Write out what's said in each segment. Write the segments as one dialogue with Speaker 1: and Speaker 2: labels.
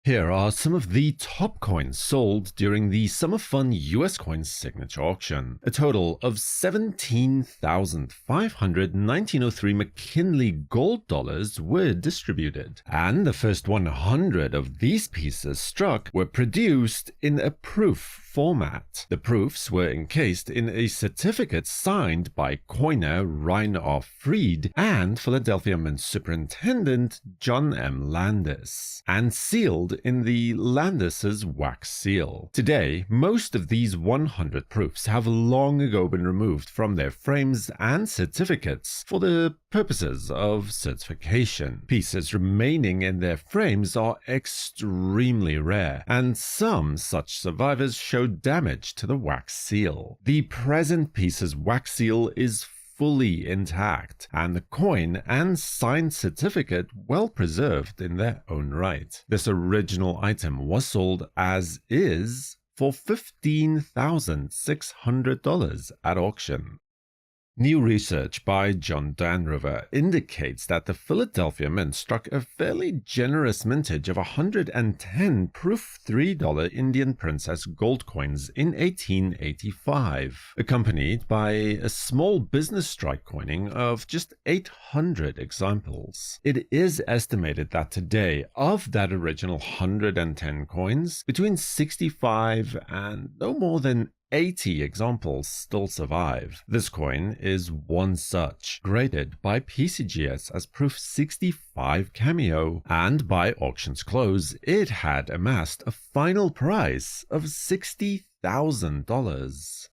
Speaker 1: Here are some of the top coins sold during the Summer Fun US Coins Signature Auction. A total of 17,500 1903 McKinley gold dollars were distributed, and the first 100 of these pieces struck were produced in a proof format. The proofs were encased in a certificate signed by coiner Ryan R. Freed and Philadelphia Mint Superintendent John M. Landis, and sealed in the Landis's wax seal. Today, most of these 100 proofs have long ago been removed from their frames and certificates for the purposes of certification. Pieces remaining in their frames are extremely rare, and some such survivors show damage to the wax seal. The present piece's wax seal is fully intact, and the coin and signed certificate well preserved in their own right. This original item was sold as is for $15,600 at auction. New research by John Danriver indicates that the Philadelphia Mint struck a fairly generous mintage of 110 proof $3 Indian Princess gold coins in 1885, accompanied by a small business strike coining of just 800 examples. It is estimated that today, of that original 110 coins, between 65 and no more than 80 examples still survive. This coin is one such, graded by PCGS as proof 65 cameo, and by auction's close, it had amassed a final price of $60,000.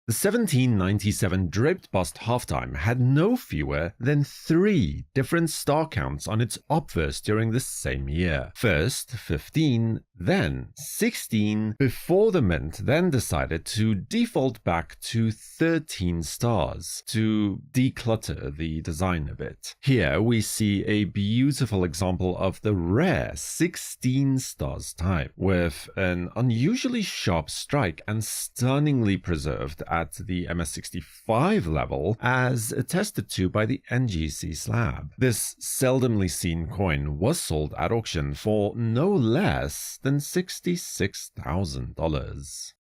Speaker 1: The 1797 Draped Bust halftime had no fewer than 3 different star counts on its obverse during the same year. First 15, then 16, before the mint then decided to default back to 13 stars to declutter the design a bit. Here we see a beautiful example of the rare 16 stars type, with an unusually sharp strike and stunningly preserved at the MS65 level, as attested to by the NGC slab. This seldomly seen coin was sold at auction for no less than $66,000.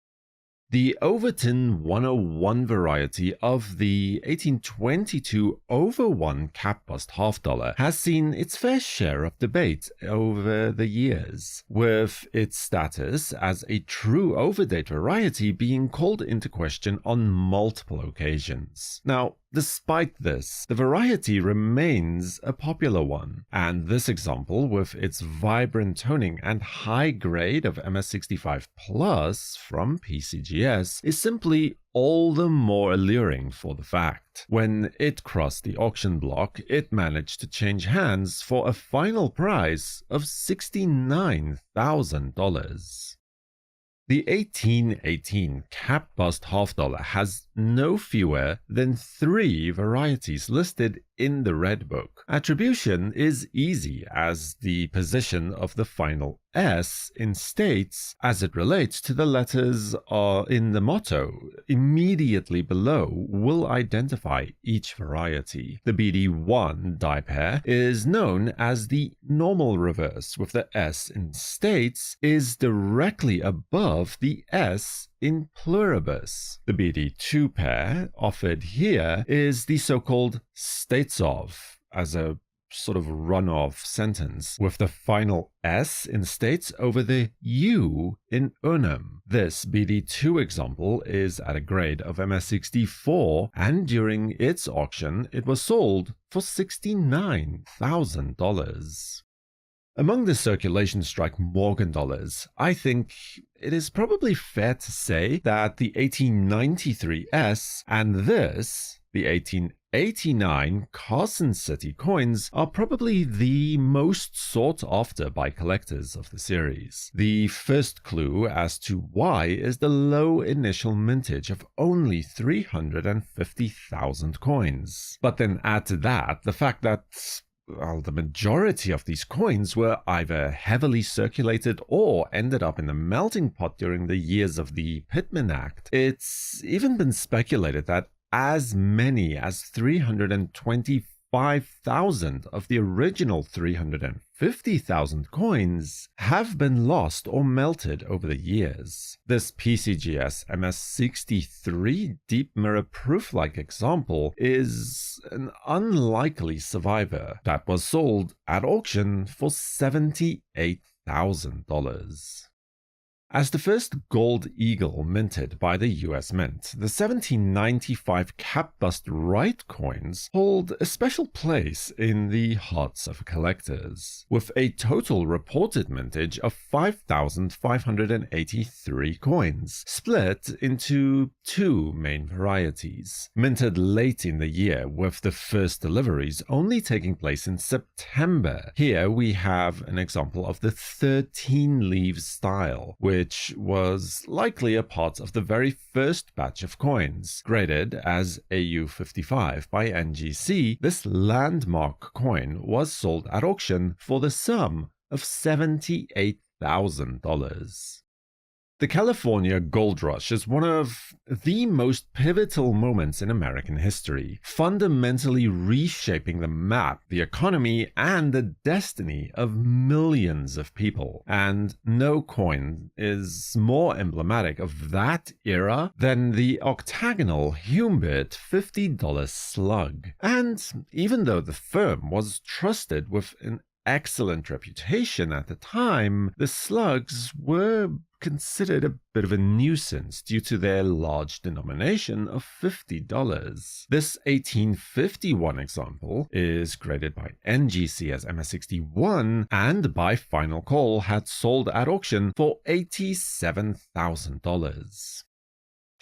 Speaker 1: The Overton 101 variety of the 1822 over 1 cap bust half dollar has seen its fair share of debate over the years, with its status as a true overdate variety being called into question on multiple occasions. Now, despite this, the variety remains a popular one, and this example, with its vibrant toning and high grade of MS65 Plus from PCGS, is simply all the more alluring for the fact. When it crossed the auction block, it managed to change hands for a final price of $69,000. The 1818 cap bust half dollar has no fewer than 3 varieties listed in the Red Book. Attribution is easy, as the position of the final S in states, as it relates to the letters in the motto immediately below, will identify each variety. The BD1 die pair is known as the normal reverse, with the S in states is directly above the S in pluribus. The BD2 pair offered here is the so-called states of, as a sort of runoff sentence, with the final S in states over the U in unum. This BD2 example is at a grade of MS64, and during its auction it was sold for $69,000. Among the circulation strike Morgan dollars, I think it is probably fair to say that the 1893 S and this, the 1889 Carson City coins, are probably the most sought after by collectors of the series. The first clue as to why is the low initial mintage of only 350,000 coins. But then add to that the fact that the majority of these coins were either heavily circulated or ended up in the melting pot during the years of the Pittman Act. It's even been speculated that as many as 325 5,000 of the original 350,000 coins have been lost or melted over the years. This PCGS MS-63 deep mirror proof-like example is an unlikely survivor that was sold at auction for $78,000. As the first gold eagle minted by the US Mint, the 1795 cap bust right coins hold a special place in the hearts of collectors, with a total reported mintage of 5,583 coins, split into two main varieties, minted late in the year with the first deliveries only taking place in September. Here we have an example of the 13 leaves style, which was likely a part of the very first batch of coins. Graded as AU55 by NGC, this landmark coin was sold at auction for the sum of $78,000. The California Gold Rush is one of the most pivotal moments in American history, fundamentally reshaping the map, the economy, and the destiny of millions of people. And no coin is more emblematic of that era than the octagonal Humbert $50 slug. And even though the firm was trusted with an excellent reputation at the time, the slugs were considered a bit of a nuisance due to their large denomination of $50. This 1851 example is graded by NGC as MS-61 and by final call had sold at auction for $87,000.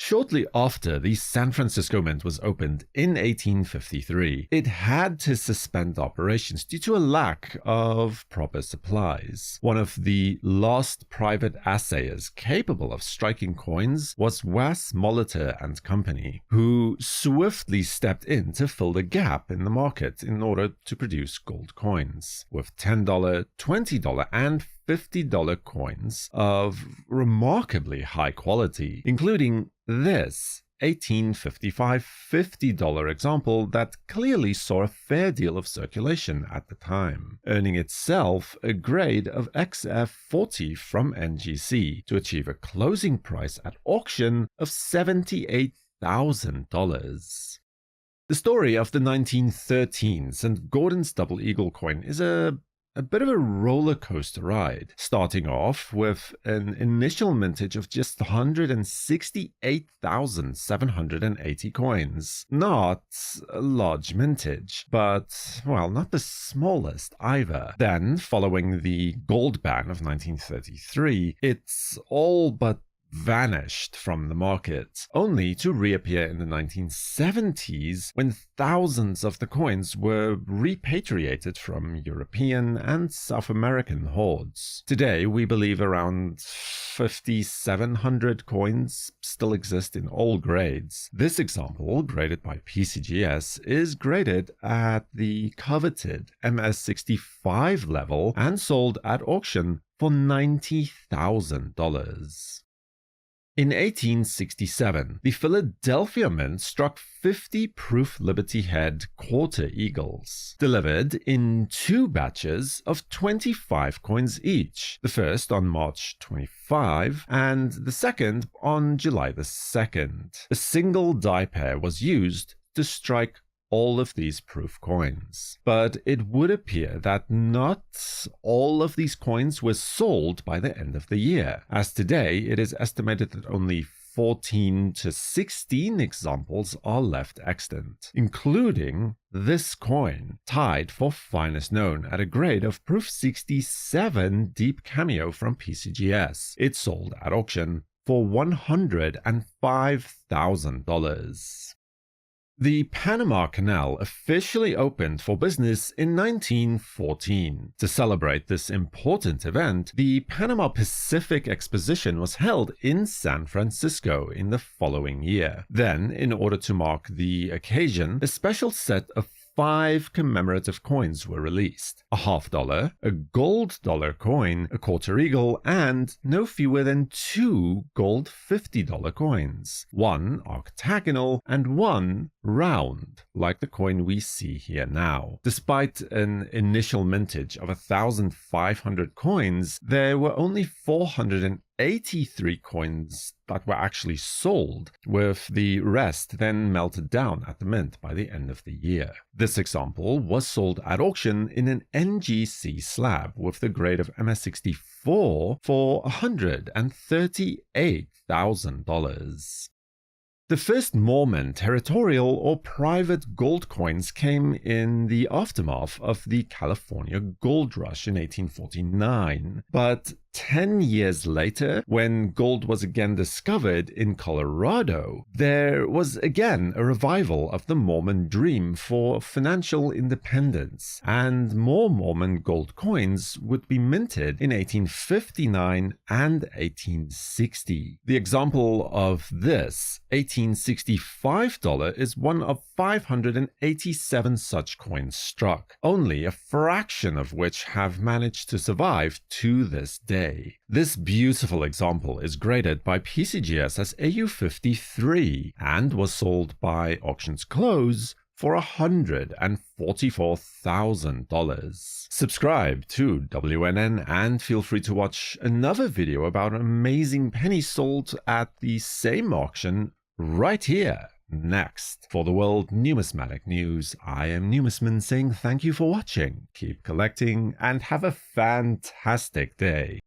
Speaker 1: Shortly after the San Francisco Mint was opened in 1853, it had to suspend operations due to a lack of proper supplies. One of the last private assayers capable of striking coins was Was, Molitor and Company, who swiftly stepped in to fill the gap in the market in order to produce gold coins, with $10, $20 and $50 coins of remarkably high quality, including this 1855 $50 example that clearly saw a fair deal of circulation at the time, earning itself a grade of XF40 from NGC to achieve a closing price at auction of $78,000. The story of the 1913 Saint-Gaudens double eagle coin is a bit of a roller coaster ride, starting off with an initial mintage of just 168,780 coins. Not a large mintage, but, well, not the smallest either. Then, following the gold ban of 1933, it's all but vanished from the market, only to reappear in the 1970s when thousands of the coins were repatriated from European and South American hoards. Today, we believe around 5,700 coins still exist in all grades. This example, graded by PCGS, is graded at the coveted MS-65 level and sold at auction for $90,000. In 1867, the Philadelphia Mint struck 50 proof Liberty Head quarter eagles, delivered in two batches of 25 coins each, the first on March 25 and the second on July the 2nd. A single die pair was used to strike all of these proof coins. But it would appear that not all of these coins were sold by the end of the year, as today it is estimated that only 14 to 16 examples are left extant, including this coin, tied for finest known at a grade of proof 67 deep cameo from PCGS. It sold at auction for $105,000. The Panama Canal officially opened for business in 1914. To celebrate this important event, the Panama-Pacific Exposition was held in San Francisco in the following year. Then, in order to mark the occasion, a special set of 5 commemorative coins were released: a $50, a gold dollar coin, a quarter eagle, and no fewer than 2 gold $50 coins, one octagonal and one round, like the coin we see here now. Despite an initial mintage of 1,500 coins, there were only 483 coins that were actually sold, with the rest then melted down at the mint by the end of the year. This example was sold at auction in an NGC slab with the grade of MS64 for $138,000. The first Mormon territorial or private gold coins came in the aftermath of the California gold rush in 1849, but 10 years later, when gold was again discovered in Colorado, there was again a revival of the Mormon dream for financial independence, and more Mormon gold coins would be minted in 1859 and 1860. The example of this $1865 is one of 587 such coins struck, only a fraction of which have managed to survive to this day. This beautiful example is graded by PCGS as AU53 and was sold by auction's close for $144,000. Subscribe to WNN and feel free to watch another video about amazing pennies sold at the same auction right here. Next, for the World Numismatic News, I am Numisman saying thank you for watching, keep collecting, and have a fantastic day.